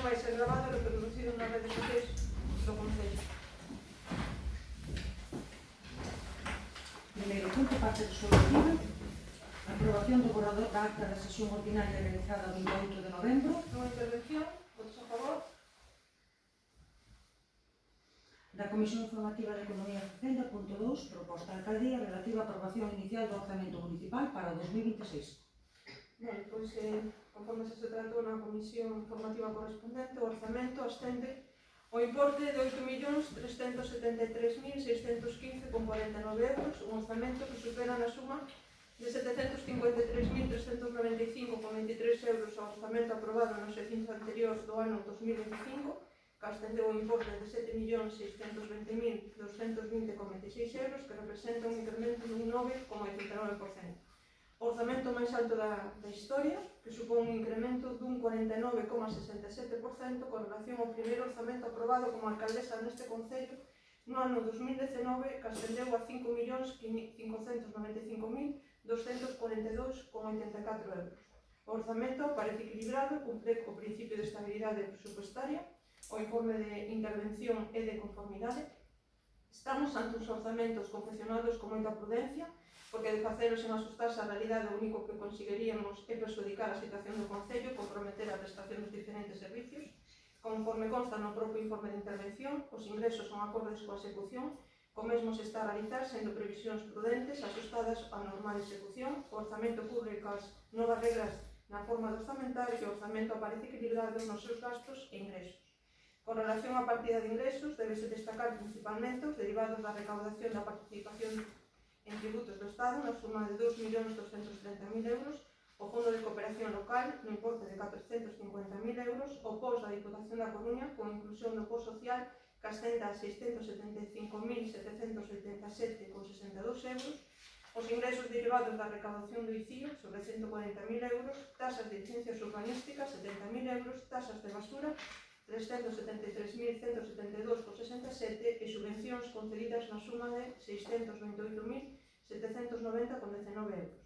non vai ser grabado e reproducido nas redes sociais do Concello. Primeiro punto, parte resolutiva. Aprobación do borrador da acta da sesión ordinaria realizada o 28 de novembro. Unha intervención, votos a favor. Da Comisión Informativa de Economía e Facenda, punto 2, proposta de alcaldía relativa á aprobación inicial do orzamento municipal para o 2026. Ben, pois, conforme se tratou na Comisión Informativa correspondente, o orzamento ascende o importe de 8.373.615,49 euros, un orzamento que supera na suma de 753.395,23 euros ao orzamento aprobado no exercicio anterior do ano 2025, que ascendeu o importe de 7.620.220,26 euros, que representa un incremento dun 9,89%. O orzamento máis alto da historia, que supón un incremento dun 49,67% con relación ao primeiro orzamento aprobado como alcaldesa neste Concello no ano 2019, que ascendeu a 5.595.242,84 euros. O orzamento parece equilibrado e cumpre co principio de estabilidade presupuestaria, o informe de intervención é de conformidade. Estamos ante uns orzamentos confeccionados con moita prudencia, porque de facelo sen asustarse a realidade o único que conseguiríamos é perxudicar a situación do Concello e comprometer a prestación dos diferentes servicios. Conforme consta no propio informe de intervención, os ingresos son acordes coa execución, co mesmo se está a realizar sendo previsións prudentes ajustadas á normal execución. O orzamento cubre coas novas regras na forma de orzamentar e o orzamento aparece equilibrado nos seus gastos e ingresos. Con relación á partida de ingresos, debese destacar principalmente os derivados da recaudación da participación en tributos do Estado na suma de 2.230.000 euros, o Fondo de Cooperación Local no importe de 450.000 euros, o POS da Diputación da Coruña con inclusión do POS social que ascende a 675.787,62 euros, os ingresos derivados da recaudación do ICIO sobre 140.000 euros, tasas de licencias urbanísticas 70.000 euros, tasas de basura 373.172,67 e subvencións concedidas na suma de 628.790,19 euros.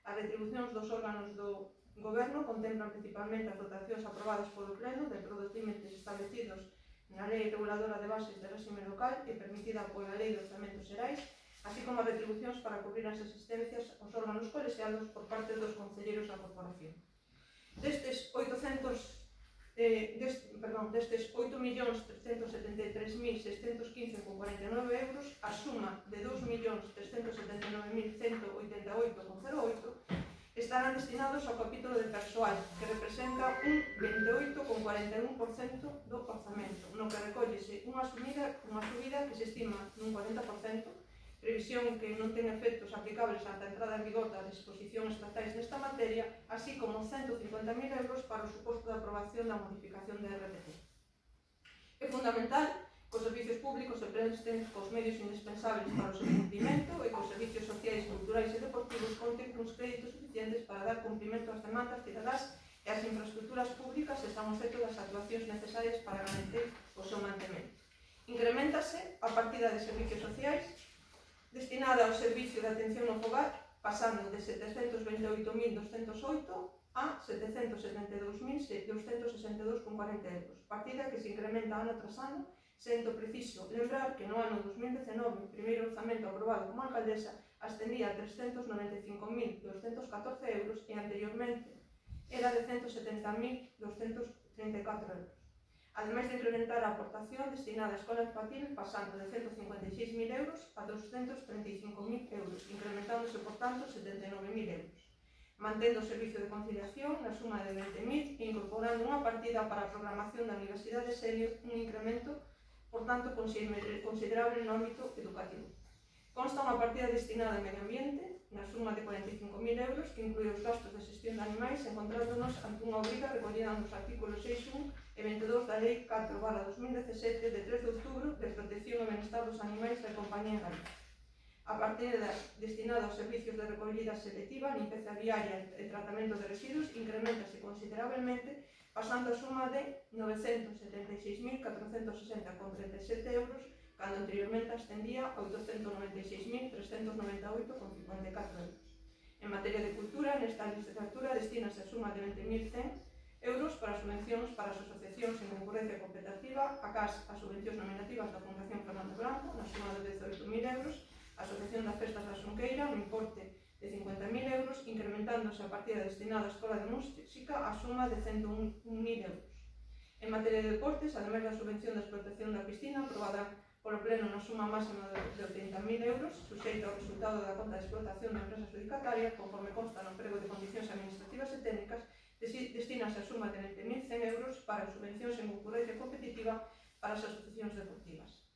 As retribucións dos órganos do Goberno contemplan principalmente as dotacións aprobadas polo Pleno dentro dos límites establecidos na Lei Reguladora de Bases de Réxime Local e permitida pola Lei de Orzamentos Xerais, así como as retribucións para cubrir as existencias aos órganos colexiados por parte dos concelleiros da corporación. Destes 8.373.615,49 euros, a suma de 2.379.188,08 estarán destinados ao capítulo de persoal, que representa un 28,41% do orzamento, no que recóllese unha subida que se estima nun 40%, previsión que non ten efectos aplicables ante a entrada en vigor das disposicións estatais nesta materia, así como 150.000 euros para o suposto de aprobación da modificación da RPT. É fundamental que os servicios públicos se presten cos medios indispensables para o seu cumprimento e que os servicios sociais, culturais e deportivos conten cuns créditos suficientes para dar cumprimento ás demandas cidadás e as infraestructuras públicas están ao efecto das actuacións necesarias para garantir o seu mantemento. Increméntase a partida de servicios sociais destinada ao servicio de atención no fogar, pasando de 728.208 a 772.262,40 euros, partida que se incrementa ano tras ano, sendo preciso lembrar que no ano 2019 o primeiro orzamento aprobado como alcaldesa ascendía a 395.214 euros e anteriormente era de 170.234 euros. Ademais de incrementar a aportación destinada á escola infantil pasando de 156.000 euros a 235.000 euros, incrementándose, por tanto, 79.000 euros. Mantendo o servicio de conciliación na suma de 20.000 e incorporando unha partida para a programación da Universidade Senior, un incremento, por tanto, considerable no ámbito educativo. Consta unha partida destinada ao medio ambiente na suma de 45.000 euros, que inclúe os gastos de xestión de animais, encontrándonos ante unha obriga recollida nos artículos 6.1 e 22 da Lei 4/2017 de 3 de outubro de protección e benestar dos animais da Compañía en Galicia. A partida destinada aos servicios de recollida selectiva, limpeza viaria e tratamento de residuos incrementase considerablemente, pasando a suma de 976.460,37 euros, cando anteriormente ascendía a 896.398,54 euros. En materia de cultura, nesta legislatura destinase a suma de 20.100 euros para subvencións para as asociacións en concurrencia competitiva, a CAS as subvencións nominativas da Fundación Fernando Branco, na suma de 18.000 euros, a Asociación das Festas da Xunqueira, no importe de 50.000 euros, incrementándose a partida destinada á Escola de Música a suma de 101.000 euros. En materia de deportes, ademais da subvención de explotación da piscina, aprobada polo Pleno na suma máxima de 80.000 euros, suxeita ao resultado da conta de explotación da empresa adjudicataria, conforme consta no prego de condicións administrativas e técnicas, destinase a suma de 20.100 euros para subvencións en concurrencia competitiva para as asociacións deportivas.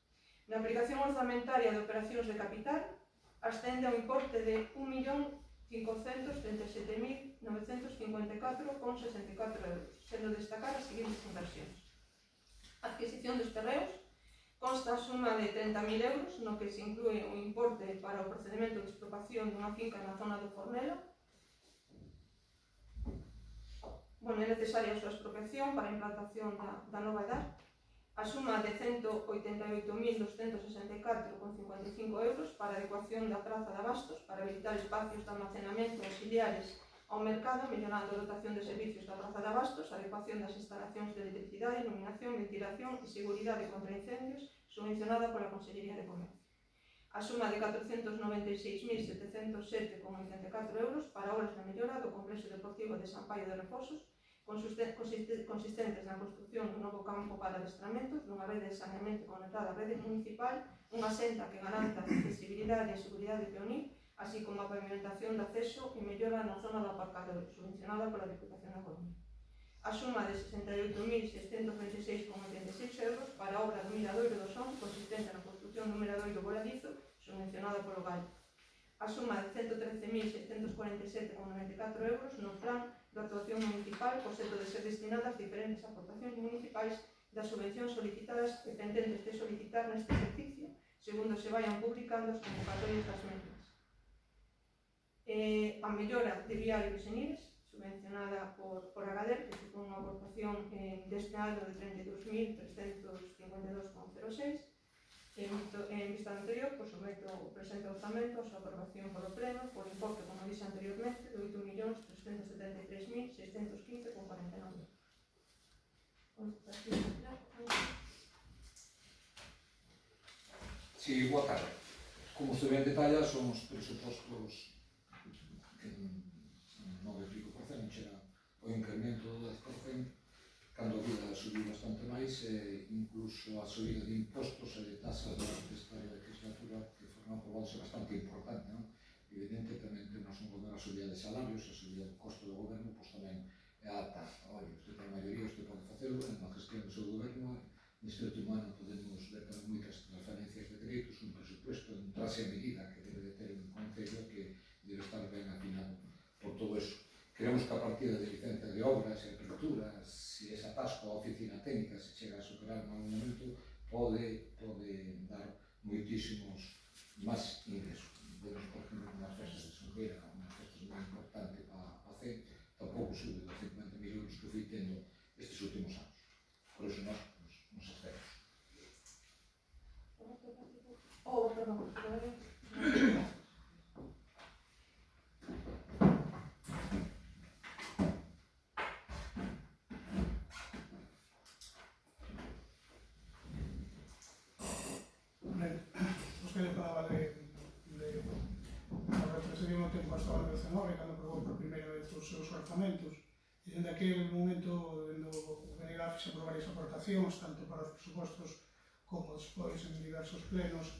Na aplicación orzamentaria de operacións de capital, ascende ao importe de 1.537.954,64 euros, sendo destacar as seguintes inversións. A adquisición dos terreos consta a suma de 30.000 euros, no que se inclúe un importe para o procedimento de expropiación dunha finca na zona do Fornelo. É necesaria a súa expropiación para a implantación da nova edad. A suma de 188.264,55 euros para a adecuación da praza de abastos para habilitar espacios de almacenamento auxiliares ao mercado, mellorando a dotación de servicios da praza de abastos, a adecuación das instalacións de electricidade, iluminación, ventilación e seguridade contra incendios, subvencionada pola Consellería de Comercio. A suma de 496.707,84 euros para obras de mellora do complexo deportivo de San Paio de Reposos, consistentes na construción dun novo campo para adestramentos, dunha rede de saneamento conectada á rede municipal, unha senda que garanta a accesibilidade e a seguridade peonil, así como a pavimentación de acceso e mellora na zona do aparcador, subvencionada pola Diputación da Coruña. A suma de 68.626,86 euros para a obra do Miradoiro do Son, consistente na construción dun miradoiro voladizo, subvencionada polo GAL. A suma de 113.647,94 euros no plan de actuación municipal, co obxecto de ser destinada ás diferentes aportacións municipais das subvencións solicitadas e pendentes de solicitar neste exercicio, segundo se vayan publicando as convocatorias das mesmas. A mellora de viarios en Ires, subvencionada por Agader, que supón unha aportación deste ano de 32.352,06. En vista anterior, someto o presente orzamento a súa aprobación polo Pleno por importe, como dixo anteriormente, de 8.373.615,49. Sí, boa tarde. Como se ven detalla, son os presupostos que 9,5% chega o incremento do 10%, cando había subido bastante máis, incluso a subida de impostos e de tasas durante esta legislatura que foron aprobados é bastante importante, non? Evidente, tamén temos un goberno a subida de salarios, a subida do costo do goberno, pois tamén é alta. Olha, usted ten a maioría, usted pode facelo, na gestión do seu goberno, neste último ano podemos ver tamén moitas transferencias de créditos, un presupuesto en traxe a medida que debe de ter un concello que debe estar ben afinado por todo eso. Creemos que a partida de licencia de obras e aperturas, se esa tasca a oficina técnica se chega a superar en algún momento, pode dar moitísimos máis ingresos. Vemos, por exemplo, nas festas de Xunqueira, unhas festas moi importantes para a CE, tampouco sube dos 50.000 euros que fui tendo estes últimos anos. Por iso nós nos esperamos. Usted falaba de retroceder no tempo hasta o ano 19, cando aprobou por primeira vez os seus orzamentos, e dende aquel momento, dende o BNG fixo por varias aportacións, tanto para os presupostos como despois en diversos plenos,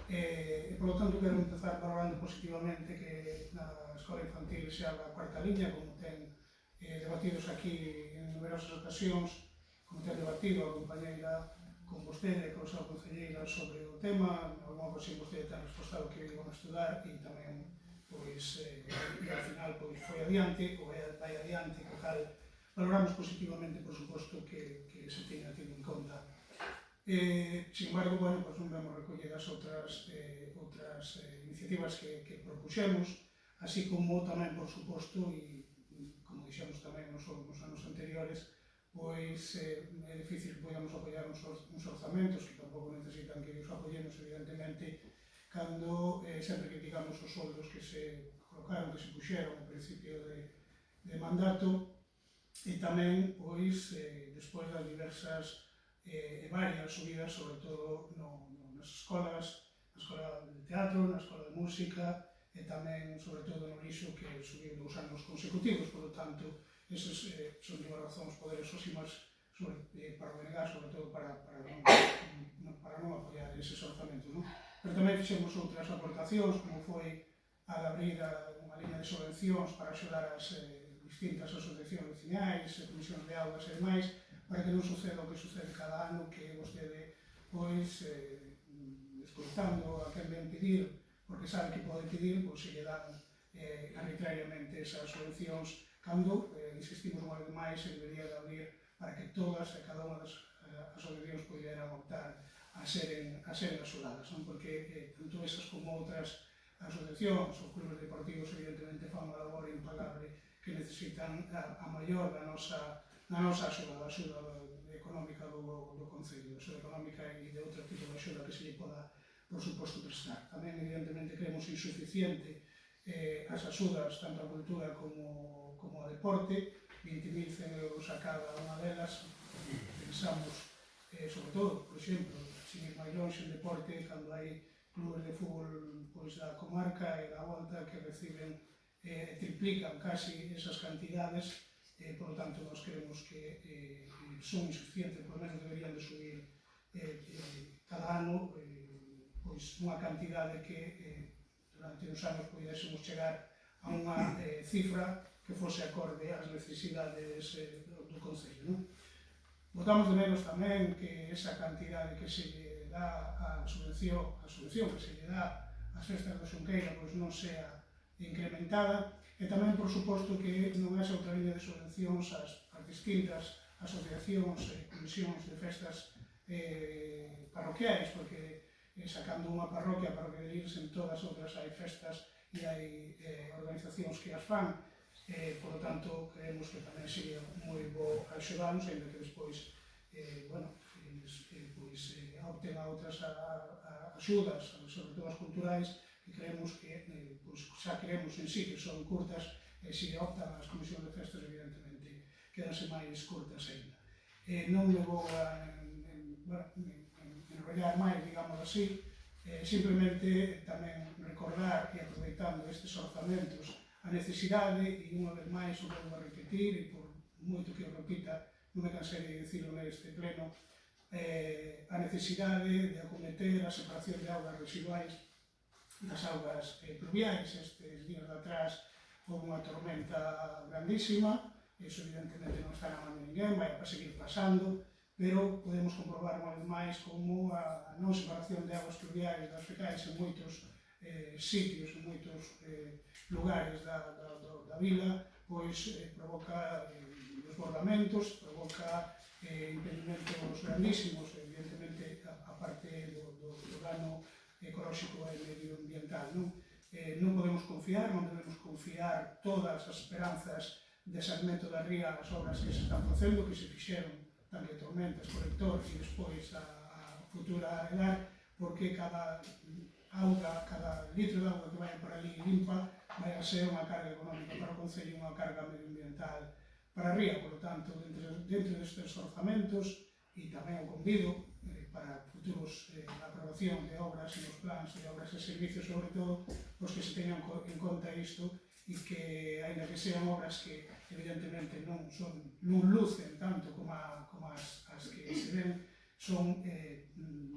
e polo tanto quero empezar valorando positivamente que na escola infantil se abra a cuarta liña, como ten debatidos aquí en numerosas ocasións, como ten debatido a compañeira con vostede, con a súa concelleira sobre o tema, alguma ocasión vostede ten respostado que iban a estudar e tamén, pois, e ao final pois, foi adiante, ou vai adiante, co cal valoramos positivamente, por suposto, que se teña tido en conta. Sin embargo, bueno, pois non vemos recollidas outras iniciativas que propuxemos, así como tamén, por suposto, e como dixemos tamén nos anos anteriores, pois é difícil que podamos apoiar uns orzamentos que tampouco necesitan que os apoyemos, evidentemente, cando sempre criticamos os soldos que se colocaron, que se puxeron ao principio de mandato, e tamén, pois, despois das diversas e varias subidas, sobre todo nas escolas, na escola de teatro, na escola de música, e tamén, sobre todo, no lixo que subiu 2 anos consecutivos, por lo tanto, eses son de razóns poderosísimas para o BNG, sobre todo para non apoiar eses orzamentos, non? Pero tamén fixemos outras aportacións, como foi a de abrir unha liña de subvencións para axudar as distintas asociacións vecinais, comisións de augas e demais, para que non suceda o que sucede cada ano, que vostede, pois, escoitando a quen ven pedir, porque sabe que pode pedir, pois se lle dan arbitrariamente esas subvencións, cando, insistimos unha vez máis, se debería de abrir para que todas e cada unha das asociacións poderan optar a seren axudadas, non? Porque tanto esas como outras asociacións ou clubes deportivos evidentemente fan unha labor impagable que necesitan a maior da nosa axuda, a axuda económica do Concello, a axuda económica e de outro tipo de axuda que se lle poda, por suposto, prestar. Tamén, evidentemente, creemos insuficiente as axudas tanto a cultura como a deporte, 20.100 euros a cada unha delas. Pensamos, sobre todo, por exemplo, sin ir máis longe en deporte, cando hai clubes de fútbol da comarca e da volta que reciben triplican casi esas cantidades, por lo tanto, nós creemos que son insuficientes, por menos deberían de subir cada ano unha cantidade que durante uns anos pudésemos chegar a unha cifra que fose acorde ás necesidades do Concello. Votamos de menos tamén que esa cantidade que se lle dá a subvención que se lle dá ás festas do Xunqueira non sea incrementada, e tamén, por suposto, que non haxa outra liña de subvencións ás distintas asociacións e comisións de festas parroquiais, porque sacando unha parroquia para que en todas outras hai festas e hai organizacións que as fan, por lo tanto, creemos que tamén sería moi bo axudarnos, ainda que despois, opten a outras axudas, sobre todo as culturais, que creemos que xa creemos en sí que son curtas, e se optan as comisións de festas, evidentemente, quedanse máis curtas ainda. Non me vou enrollar máis, digamos así, simplemente tamén recordar e aproveitando estes orzamentos a necesidade, e unha vez máis o vou a repetir, e por moito que o repita, non me cansei de dicilo neste pleno, a necesidade de acometer a separación de augas residuais das augas pluviais. Estes días de atrás houve unha tormenta grandísima, iso evidentemente non está na man de ninguén, vai a seguir pasando, pero podemos comprobar unha vez máis como a non separación de augas pluviais das fecais en moitos sitios, en moitos lugares da vila, pois provoca desbordamentos, provoca impedimentos grandísimos, evidentemente, a parte do dano ecolóxico e medioambiental. Non podemos confiar, non debemos confiar todas as esperanzas de saneamento da ría as obras que se están facendo, que se fixeron tanto de tormentas, colector e despois a futura edar, porque cada litro de auga que vai por ali limpa vai a ser unha carga económica para o Concello e unha carga medioambiental para a ría. Por lo tanto, dentro destes orzamentos, e tamén o convido para futuros aprobación de obras e nos plans de obras e servicios, sobre todo, pois que se teñan en conta isto, e que, ainda que sean obras que evidentemente non lucen tanto como as que se ven, son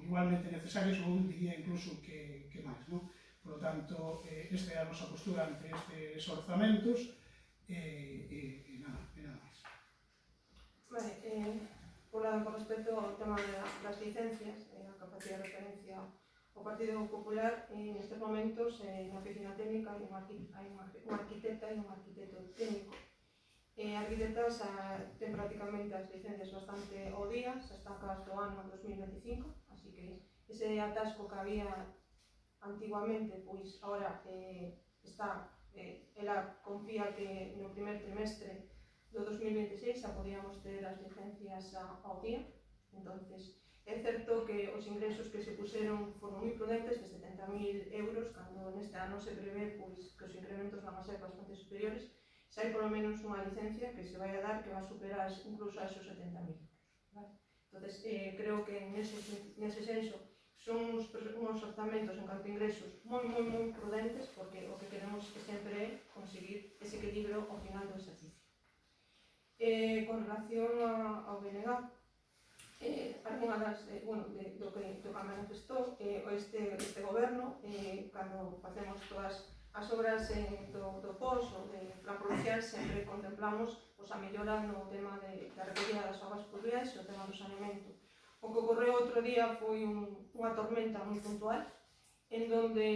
igualmente necesarias, ou diría incluso que máis. Por lo tanto, esta é a nosa postura ante estes orzamentos, e nada máis. Vale, por respecto ao tema das licencias, a capacidade de referencia ao Partido Popular, nestes momentos na oficina técnica hai unha arquitecta e un arquitecto técnico. A arquitecta ten prácticamente as licencias bastante ao día, xa está acá hasta o ano 2025, así que ese atasco que había antiguamente, pois agora está, ela confía que no primer trimestre do 2026 xa podíamos ter as licencias ao día. Entonces, é certo que os ingresos que se puseron foron moi prudentes, de 70.000 euros, cando neste ano se prevé que os incrementos van a ser bastante superiores, se hai polo menos unha licencia que se vai a dar que va a superar incluso a esos 70.000. Vale? Entonces, creo que nese senso son uns orzamentos en canto a ingresos moi prudentes, porque o que queremos que sempre é conseguir ese equilibrio ao final do exercicio. Con relación ao BNG, alguna das, do que manifestou este goberno, cando facemos todas as obras do POS ou de plan provincial, sempre contemplamos a mellora no tema da recollida das augas pluviais e o tema do saneamento. O que ocorreu outro día foi unha tormenta moi puntual, en donde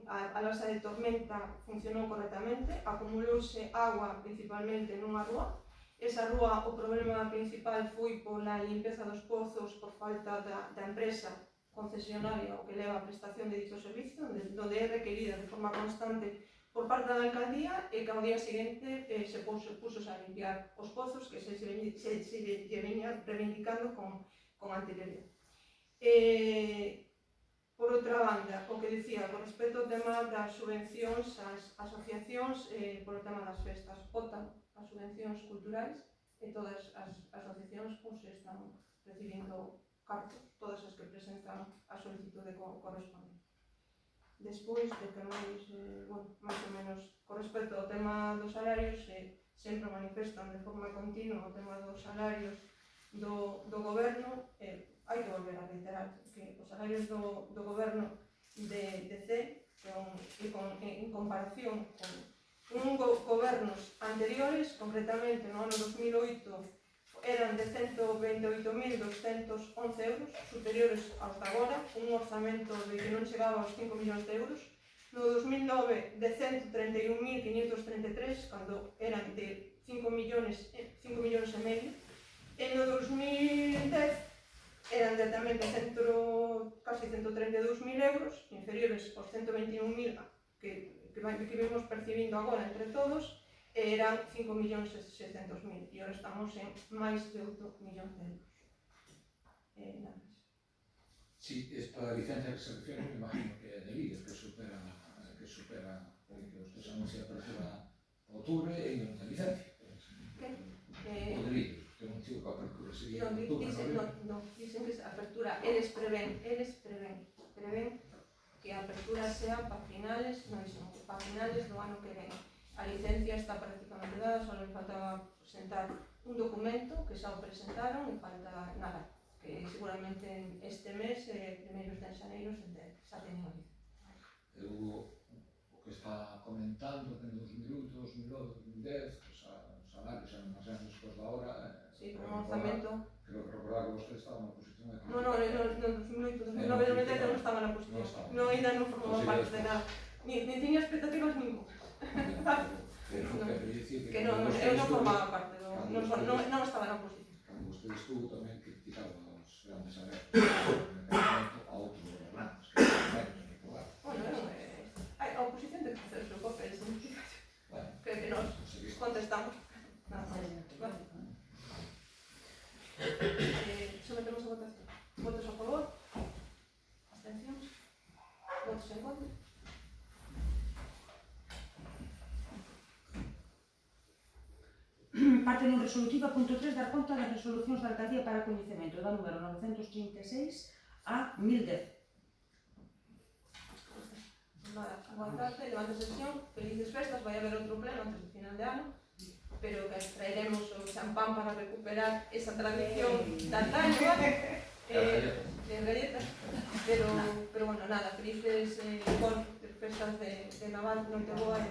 a lasa de tormenta funcionou correctamente, acumulouse agua principalmente nunha rúa. Esa rúa, o problema principal foi pola limpeza dos pozos por falta da empresa concesionaria o que leva a prestación de dicho servicio, donde é requerida de forma constante por parte da alcaldía, e que ao día seguinte se puso a limpiar os pozos que se veñan reivindicando con anterioridade. Por outra banda, o que dicía, con respecto ao tema das subvencións ás asociacións, polo tema das festas, optan as subvencións culturais e todas as asociacións están recibindo cartos, todas as que presentan a solicitude correspondente. Despois, de que máis ou menos, con respecto ao tema dos salarios, sempre manifestan de forma continua o tema dos salarios do goberno. Hai que volver a reiterar que os salarios do goberno de C, en comparación con gobernos anteriores, concretamente no ano 2008, eran de 128.211 euros, superiores aos de agora, un orzamento de que non chegaba aos 5 millóns de euros. No 2009, de 131.533, cando eran de 5 millóns e medio. E no 2010 eran tamén de casi 132.000 euros, inferiores aos 121.000 que vimos percibindo agora entre todos, eran 5.600.000, e agora estamos en máis de 8 millóns de euros. Nada máis. Sí, esta licencia que se refiere, me imagino que é de líder, que supera, porque usted se anuncia a apertura de octubre e non ten licencia. O de líder, que anunció que a apertura sería en octubre. Non, dicen que a apertura, eles prevén que a apertura sea para finales, non dicen, para finales do ano que ven. A licencia está prácticamente dada, só le faltaba presentar un documento que xa o presentaron e falta nada, que seguramente este mes, primeiros de xaneiro, xa teñen a licencia. O que está comentando en 2008, 2009, 2010, os salarios eran máis anos despois da hora. Sí, pero un orzamento... Creo que recordar que vostede estaba na posición de... No, 2008, 2009, 2010 non estaba na posición. No, ainda non formaba parte de nada. Ni tiña expectativas ningún. Que non formaba parte, non estaba na oposición. Cando usted estuvo tamén criticaba os grandes salarios a outros gobernantes que non recordar. A oposición ten que facer o seu papel, creo que nos contestamos. Sometemos a votación. Votos a favor? Abstencións? Votos en contra? Parte non resolutiva, punto 3, dar conta das resolucións da alcaldía para coñecemento, da número 936 a 1010. Nada, boa tarde, levante sesión, felices festas, vai haber outro pleno antes do final de ano, pero que traeremos o champán para recuperar esa tradición da antaño, de galletas, pero bueno, nada, felices festas de Naval, non te boa e